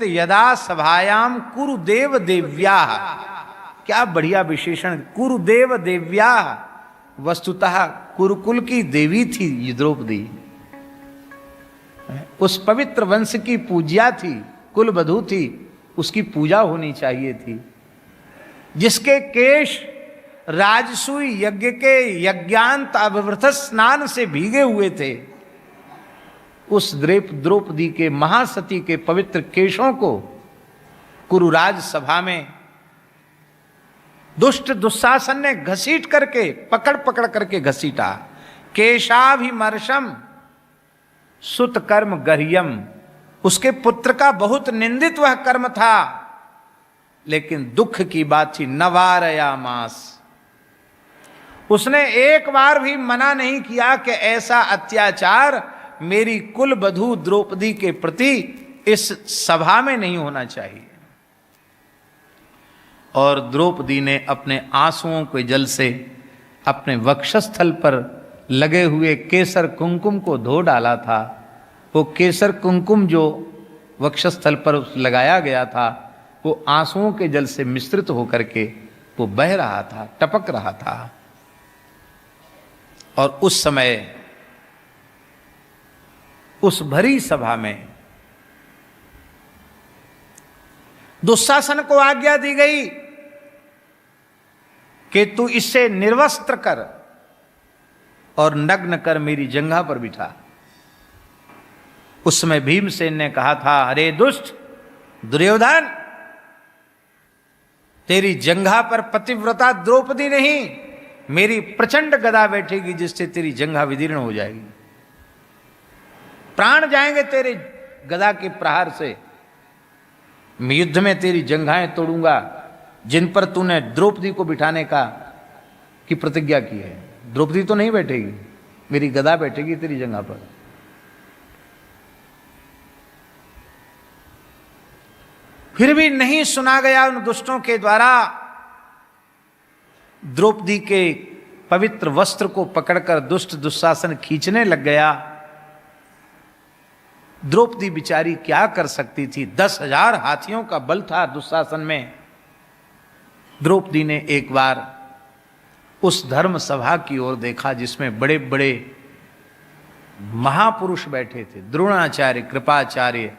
चेत यदा सभायाम कुरुदेव देव्या। क्या बढ़िया विशेषण, कुरुदेव देव्या। वस्तुतः कुरुकुल की देवी थी ये द्रौपदी, उस पवित्र वंश की पूज्या थी, कुल वधू थी, उसकी पूजा होनी चाहिए थी। जिसके केश राजसूय यज्ञ के यज्ञांत अभिवृत स्नान से भीगे हुए थे, उस द्रौपदी के महासती के पवित्र केशों को कुरुराज सभा में दुष्ट दुशासन ने घसीट करके, पकड़ पकड़ करके घसीटा। केशाभिमर्शम सुत कर्म गर्यम, उसके पुत्र का बहुत निंदित वह कर्म था, लेकिन दुख की बात थी। नवारयामास, उसने एक बार भी मना नहीं किया कि ऐसा अत्याचार मेरी कुल वधू द्रौपदी के प्रति इस सभा में नहीं होना चाहिए। और द्रौपदी ने अपने आंसुओं के जल से अपने वक्षस्थल पर लगे हुए केसर कुंकुम को धो डाला था। वो केसर कुंकुम जो वक्षस्थल पर लगाया गया था, वो आंसुओं के जल से मिश्रित होकर के वो बह रहा था, टपक रहा था। और उस समय उस भरी सभा में दुशासन को आज्ञा दी गई कि तू इसे निर्वस्त्र कर और नग्न कर मेरी जंघा पर बिठा। उस समय भीमसेन ने कहा था, अरे दुष्ट दुर्योधन, तेरी जंघा पर पतिव्रता द्रौपदी नहीं, मेरी प्रचंड गदा बैठेगी जिससे तेरी जंघा विदीर्ण हो जाएगी, प्राण जाएंगे तेरे गदा के प्रहार से। मैं युद्ध में तेरी जंघाएं तोड़ूंगा जिन पर तूने द्रौपदी को बिठाने का की प्रतिज्ञा की है। द्रौपदी तो नहीं बैठेगी, मेरी गदा बैठेगी तेरी जंघा पर। फिर भी नहीं सुना गया उन दुष्टों के द्वारा। द्रौपदी के पवित्र वस्त्र को पकड़कर दुष्ट दुशासन खींचने लग गया। द्रौपदी बिचारी क्या कर सकती थी? 10,000 हाथियों का बल था दुशासन में। द्रौपदी ने एक बार उस धर्म सभा की ओर देखा जिसमें बड़े बड़े महापुरुष बैठे थे, द्रोणाचार्य, कृपाचार्य,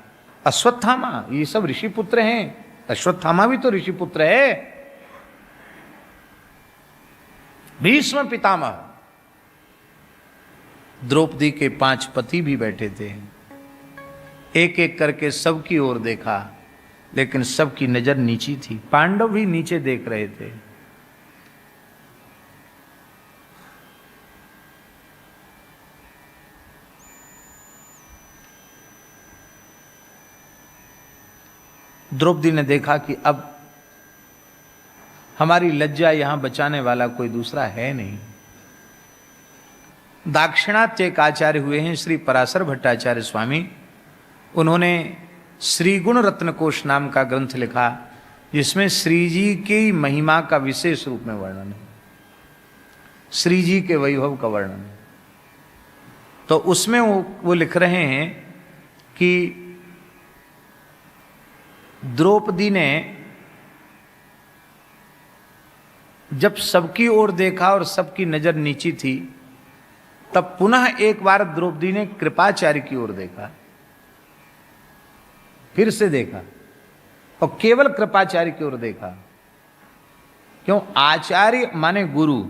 अश्वत्थामा, ये सब ऋषि पुत्र हैं। अश्वत्थामा भी तो ऋषि पुत्र है। भीष्म पितामह, द्रौपदी के 5 पति भी बैठे थे। एक एक करके सबकी ओर देखा, लेकिन सबकी नजर नीची थी। पांडव भी नीचे देख रहे थे। द्रौपदी ने देखा कि अब हमारी लज्जा यहां बचाने वाला कोई दूसरा है नहीं। दाक्षिणात्य एक आचार्य हुए हैं श्री पराशर भट्टाचार्य स्वामी, उन्होंने श्री गुण रत्न कोश नाम का ग्रंथ लिखा जिसमें श्री जी की महिमा का विशेष रूप में वर्णन है, श्री जी के वैभव का वर्णन है। तो उसमें वो लिख रहे हैं कि द्रौपदी ने जब सबकी ओर देखा और सबकी नजर नीची थी, तब पुनः एक बार द्रौपदी ने कृपाचार्य की ओर देखा, फिर से देखा और केवल कृपाचार्य की ओर देखा। क्यों? आचार्य माने गुरु,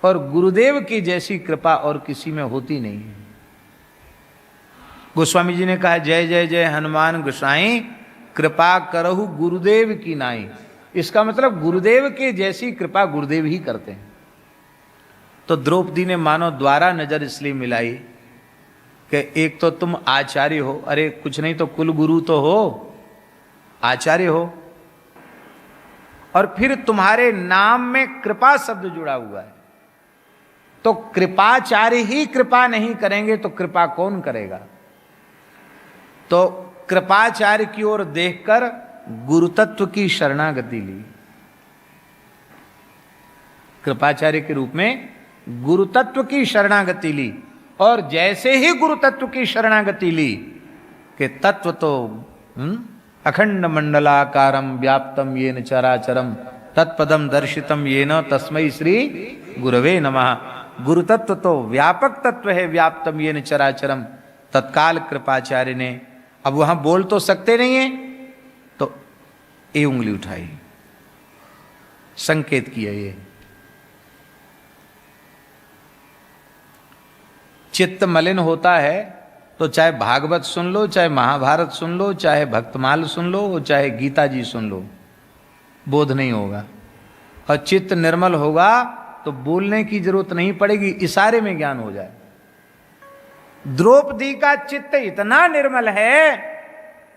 और गुरुदेव की जैसी कृपा और किसी में होती नहीं है। गोस्वामी जी ने कहा, जय जय जय हनुमान गोसाई, कृपा करहु गुरुदेव की नाई। इसका मतलब गुरुदेव के जैसी कृपा गुरुदेव ही करते हैं। तो द्रौपदी ने मानो द्वारा नजर इसलिए मिलाई कि एक तो तुम आचार्य हो, अरे कुछ नहीं तो कुल गुरु तो हो, आचार्य हो, और फिर तुम्हारे नाम में कृपा शब्द जुड़ा हुआ है। तो कृपाचार्य ही कृपा नहीं करेंगे तो कृपा कौन करेगा? तो कृपाचार्य की ओर देखकर गुरुतत्व की शरणागति ली। कृपाचार्य के रूप में गुरुतत्व की शरणागति ली, और जैसे ही गुरुतत्व की शरणागति ली कि तत्व तो अखंड मंडलाकारम व्याप्तम येन चराचरम तत्पदम दर्शितम येन तस्मै श्री गुरवे नमः। गुरु तत्व तो व्यापक तत्व है, व्याप्तम येन चराचरम। तत्काल कृपाचार्य ने, अब वहां बोल तो सकते नहीं है, तो ये उंगली उठाई, संकेत किया। ये चित्त मलिन होता है तो चाहे भागवत सुन लो, चाहे महाभारत सुन लो, चाहे भक्तमाल सुन लो, चाहे गीता जी सुन लो, बोध नहीं होगा। और चित्त निर्मल होगा तो बोलने की जरूरत नहीं पड़ेगी, इशारे में ज्ञान हो जाए। द्रौपदी का चित्त इतना निर्मल है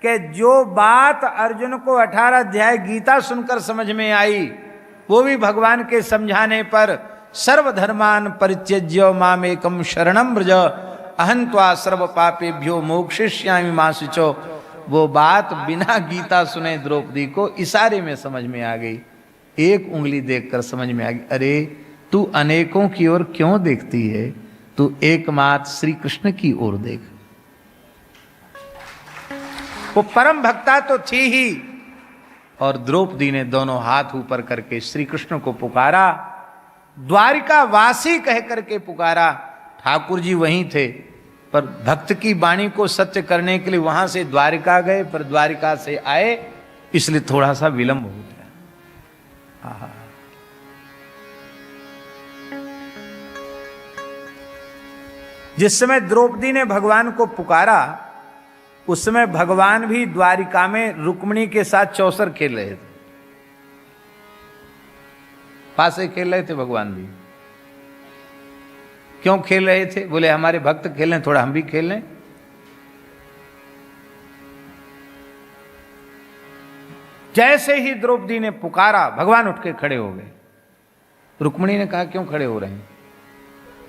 कि जो बात अर्जुन को 18 अध्याय गीता सुनकर समझ में आई, वो भी भगवान के समझाने पर सर्वधर्मान परित्यज्य मामेकम शरणम व्रज अहं त्वा सर्व पापेभ्यो मोक्षयिष्यामि मा शुचो, वो बात बिना गीता सुने द्रौपदी को इशारे में समझ में आ गई। एक उंगली देखकर समझ में आ गई, अरे तू अनेकों की ओर क्यों देखती है, तू एकमात्र श्री कृष्ण की ओर देख। वो परम भक्ता तो थी ही, और द्रौपदी ने दोनों हाथ ऊपर करके श्री कृष्ण को पुकारा, द्वारिका वासी कह करके पुकारा। ठाकुर जी वहीं थे, पर भक्त की वाणी को सत्य करने के लिए वहां से द्वारिका गए, पर द्वारिका से आए इसलिए थोड़ा सा विलंब हो गया। जिस समय द्रौपदी ने भगवान को पुकारा, उस समय भगवान भी द्वारिका में रुक्मिणी के साथ चौसर खेल रहे थे, पासे खेल रहे थे भगवान भी। क्यों खेल रहे थे? बोले हमारे भक्त खेलें, थोड़ा हम भी खेल लें। जैसे ही द्रौपदी ने पुकारा, भगवान उठ के खड़े हो गए। रुक्मिणी ने कहा क्यों खड़े हो रहे हैं?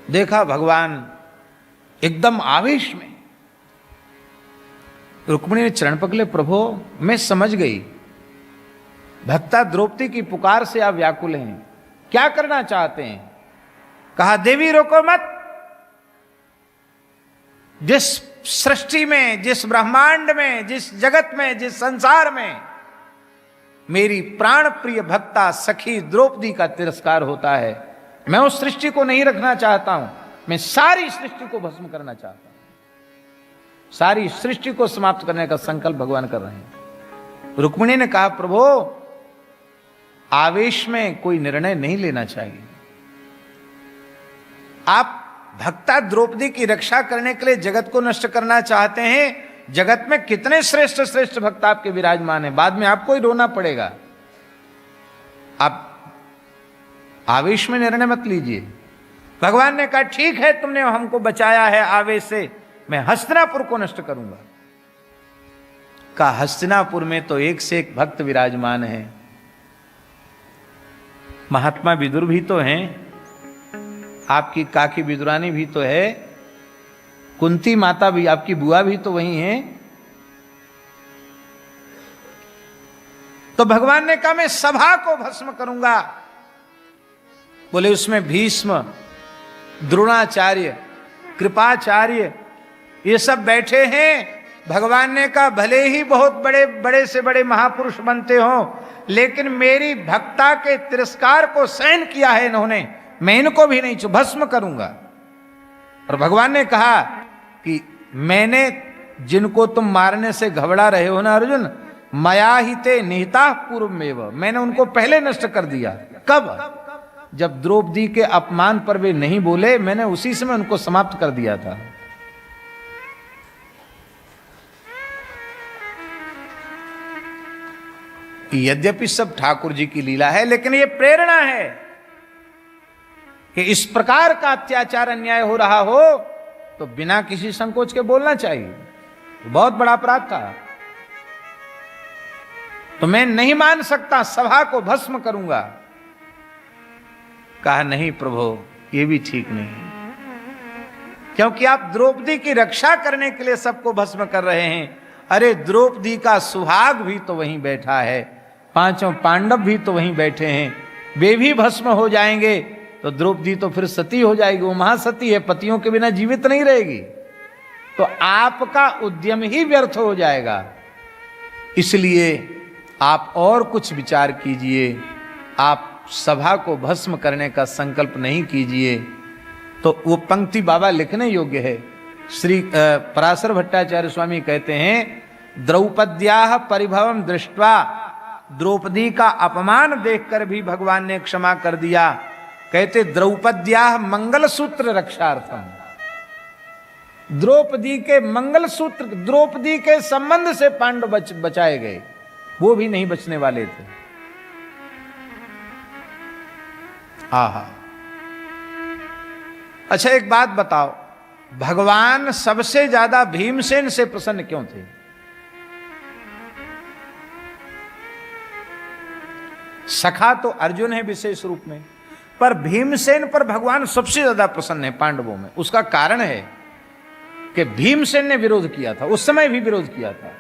देखा भगवान एकदम आवेश में। रुक्मिणी ने चरण पकड़े, प्रभु मैं समझ गई, भक्ता द्रौपदी की पुकार से आप व्याकुल हैं, क्या करना चाहते हैं? कहा देवी रोको मत। जिस सृष्टि में, जिस ब्रह्मांड में, जिस जगत में, जिस संसार में मेरी प्राण प्रिय भक्ता सखी द्रौपदी का तिरस्कार होता है, मैं उस सृष्टि को नहीं रखना चाहता हूं, मैं सारी सृष्टि को भस्म करना चाहता हूं। सारी सृष्टि को समाप्त करने का संकल्प भगवान कर रहे हैं। रुक्मिणी ने कहा प्रभु आवेश में कोई निर्णय नहीं लेना चाहिए। आप भक्ता द्रौपदी की रक्षा करने के लिए जगत को नष्ट करना चाहते हैं। जगत में कितने श्रेष्ठ श्रेष्ठ भक्त आपके विराजमान हैं, बाद में आपको ही रोना पड़ेगा। आप आवेश में निर्णय मत लीजिए। भगवान ने कहा ठीक है, तुमने हमको बचाया है आवेश से, मैं हस्तिनापुर को नष्ट करूंगा। कहा हस्तिनापुर में तो एक से एक भक्त विराजमान है, महात्मा विदुर भी तो हैं, आपकी काकी विदुरानी भी तो है, कुंती माता भी, आपकी बुआ भी तो वही है। तो भगवान ने कहा मैं सभा को भस्म करूंगा। बोले उसमें भीष्म, द्रोणाचार्य, कृपाचार्य ये सब बैठे हैं। भगवान ने कहा भले ही बहुत बड़े बड़े से बड़े महापुरुष बनते हो, लेकिन मेरी भक्ता के तिरस्कार को सहन किया है इन्होंने, मैं इनको भी नहीं भस्म करूंगा। और भगवान ने कहा कि मैंने जिनको तुम मारने से घबरा रहे हो ना अर्जुन, मया ही ते निहिता पूर्वमेव, मैंने उनको पहले नष्ट कर दिया। कब? जब द्रौपदी के अपमान पर वे नहीं बोले, मैंने उसी समय उनको समाप्त कर दिया था। यद्यपि सब ठाकुर जी की लीला है, लेकिन यह प्रेरणा है कि इस प्रकार का अत्याचार अन्याय हो रहा हो तो बिना किसी संकोच के बोलना चाहिए। बहुत बड़ा अपराध था। तो मैं नहीं मान सकता, सभा को भस्म करूंगा। कहा नहीं प्रभु, यह भी ठीक नहीं, क्योंकि आप द्रौपदी की रक्षा करने के लिए सबको भस्म कर रहे हैं। अरे द्रौपदी का सुहाग भी तो वहीं बैठा है, पांचों पांडव भी तो वहीं बैठे हैं, वे भी भस्म हो जाएंगे तो द्रौपदी तो फिर सती हो जाएगी, वो महासती है, पतियों के बिना जीवित नहीं रहेगी। तो आपका उद्यम ही व्यर्थ हो जाएगा। इसलिए आप और कुछ विचार कीजिए, आप सभा को भस्म करने का संकल्प नहीं कीजिए। तो वो पंक्ति बाबा लिखने योग्य है। श्री पराशर भट्टाचार्य स्वामी कहते हैं, द्रौपद्याः परिभवम दृष्ट्वा, द्रौपदी का अपमान देखकर भी भगवान ने क्षमा कर दिया। कहते द्रौपद्याः मंगलसूत्र रक्षार्थम, द्रौपदी के मंगलसूत्र, द्रौपदी के संबंध से पांडव बचाए गए, वो भी नहीं बचने वाले थे। आहा। अच्छा एक बात बताओ, भगवान सबसे ज्यादा भीमसेन से प्रसन्न क्यों थे? सखा तो अर्जुन है विशेष रूप में, पर भीमसेन पर भगवान सबसे ज्यादा प्रसन्न है पांडवों में। उसका कारण है कि भीमसेन ने विरोध किया था, उस समय भी विरोध किया था,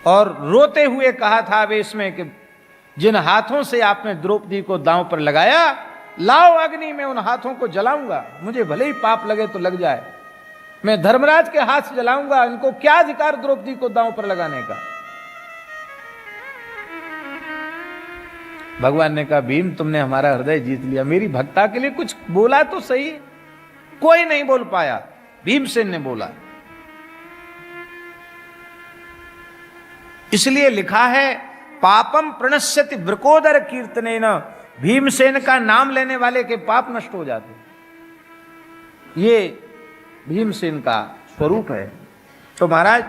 और रोते हुए कहा था वेश में कि जिन हाथों से आपने द्रौपदी को दांव पर लगाया, लाओ अग्नि में उन हाथों को जलाऊंगा, मुझे भले ही पाप लगे तो लग जाए, मैं धर्मराज के हाथ से जलाऊंगा, इनको क्या अधिकार द्रौपदी को दांव पर लगाने का। भगवान ने कहा, भीम तुमने हमारा हृदय जीत लिया, मेरी भक्ता के लिए कुछ बोला तो सही। कोई नहीं बोल पाया, भीमसेन ने बोला। इसलिए लिखा है, पापम प्रणश्यति वृकोदर कीर्तनेन, भीमसेन का नाम लेने वाले के पाप नष्ट हो जाते। ये भीमसेन का स्वरूप है। तो महाराज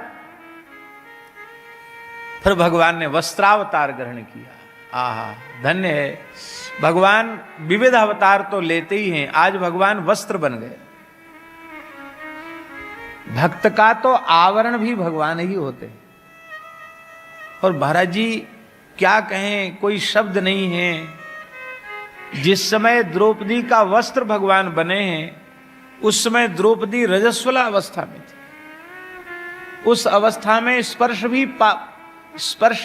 फिर भगवान ने वस्त्रावतार ग्रहण किया। आहा, धन्य है भगवान, विविध अवतार तो लेते ही हैं। आज भगवान वस्त्र बन गए। भक्त का तो आवरण भी भगवान ही होते हैं। और महाराज जी क्या कहें, कोई शब्द नहीं है। जिस समय द्रौपदी का वस्त्र भगवान बने हैं, उस समय द्रौपदी रजस्वला अवस्था में थी। उस अवस्था में स्पर्श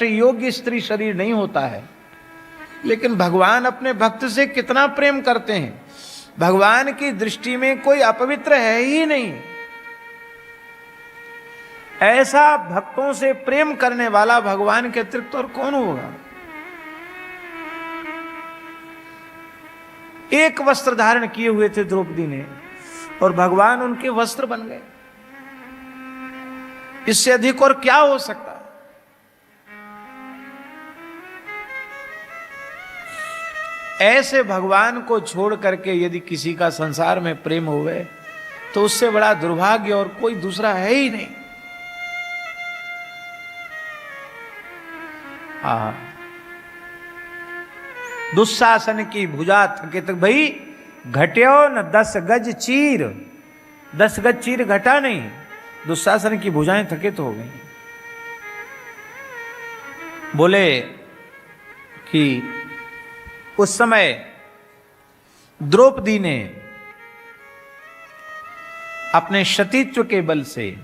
योग्य स्त्री शरीर नहीं होता है। लेकिन भगवान अपने भक्त से कितना प्रेम करते हैं। भगवान की दृष्टि में कोई अपवित्र है ही नहीं। ऐसा भक्तों से प्रेम करने वाला भगवान के अतिरिक्त और कौन होगा। एक वस्त्र धारण किए हुए थे द्रौपदी ने, और भगवान उनके वस्त्र बन गए। इससे अधिक और क्या हो सकता। ऐसे भगवान को छोड़ करके यदि किसी का संसार में प्रेम होवे, तो उससे बड़ा दुर्भाग्य और कोई दूसरा है ही नहीं। दुशासन की भुजा थकित भई, घट्यो न 10 गज चीर। 10 गज चीर घटा नहीं, दुशासन की भुजाएं थकित हो गई। बोले कि उस समय द्रौपदी ने अपने सतीत्व के बल से